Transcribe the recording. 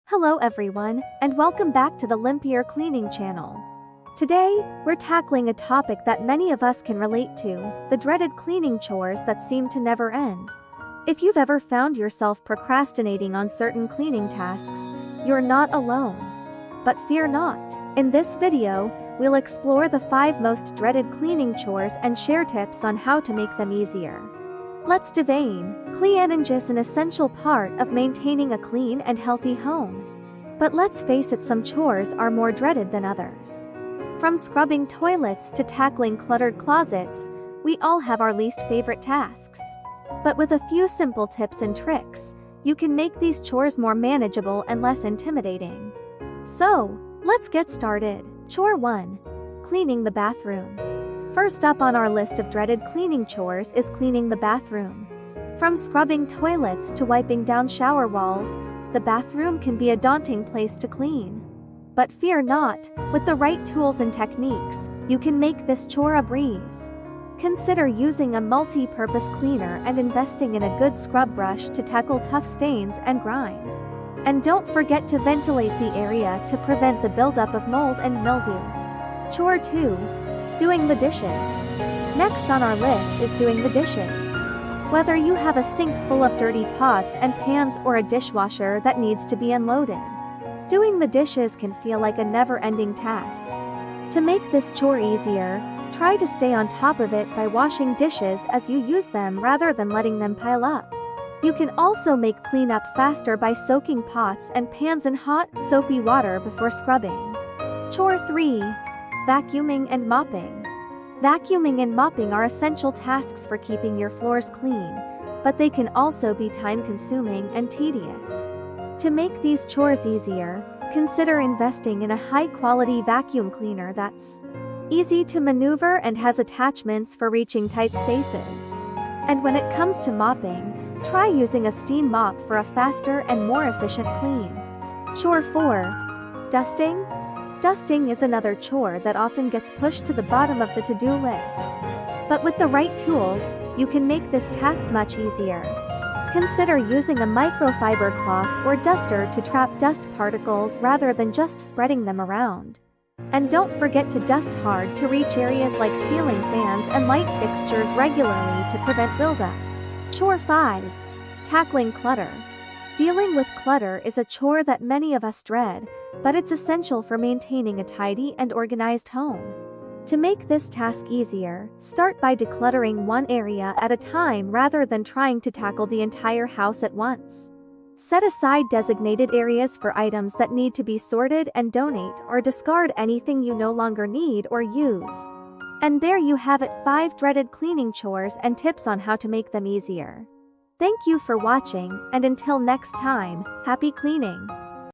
Hello everyone, and welcome back to the Limpier Cleaning channel. Today, we're tackling a topic that many of us can relate to, the dreaded cleaning chores that seem to never end. If you've ever found yourself procrastinating on certain cleaning tasks, you're not alone. But fear not. In this video, we'll explore the 5 most dreaded cleaning chores and share tips on how to make them easier. Let's divine. Cleaning is an essential part of maintaining a clean and healthy home. But let's face it, some chores are more dreaded than others. From scrubbing toilets to tackling cluttered closets, we all have our least favorite tasks. But with a few simple tips and tricks, you can make these chores more manageable and less intimidating. So, let's get started. Chore 1. Cleaning the bathroom. First up on our list of dreaded cleaning chores is cleaning the bathroom. From scrubbing toilets to wiping down shower walls, the bathroom can be a daunting place to clean. But fear not, with the right tools and techniques, you can make this chore a breeze. Consider using a multi-purpose cleaner and investing in a good scrub brush to tackle tough stains and grime. And don't forget to ventilate the area to prevent the buildup of mold and mildew. Chore 2. Doing the dishes. Next on our list is doing the dishes. Whether you have a sink full of dirty pots and pans or a dishwasher that needs to be unloaded, doing the dishes can feel like a never-ending task. To make this chore easier, try to stay on top of it by washing dishes as you use them rather than letting them pile up. You can also make cleanup faster by soaking pots and pans in hot, soapy water before scrubbing. Chore 3. Vacuuming and mopping. Vacuuming and mopping are essential tasks for keeping your floors clean, but they can also be time-consuming and tedious. To make these chores easier, consider investing in a high-quality vacuum cleaner that's easy to maneuver and has attachments for reaching tight spaces. And when it comes to mopping, try using a steam mop for a faster and more efficient clean. Chore 4. Dusting. Dusting is another chore that often gets pushed to the bottom of the to-do list. But with the right tools, you can make this task much easier. Consider using a microfiber cloth or duster to trap dust particles rather than just spreading them around. And don't forget to dust hard to reach areas like ceiling fans and light fixtures regularly to prevent buildup. Chore 5. Tackling clutter. Dealing with clutter is a chore that many of us dread, but it's essential for maintaining a tidy and organized home. To make this task easier, start by decluttering one area at a time rather than trying to tackle the entire house at once. Set aside designated areas for items that need to be sorted and donate or discard anything you no longer need or use. And there you have it, 5 dreaded cleaning chores and tips on how to make them easier. Thank you for watching, and until next time, happy cleaning!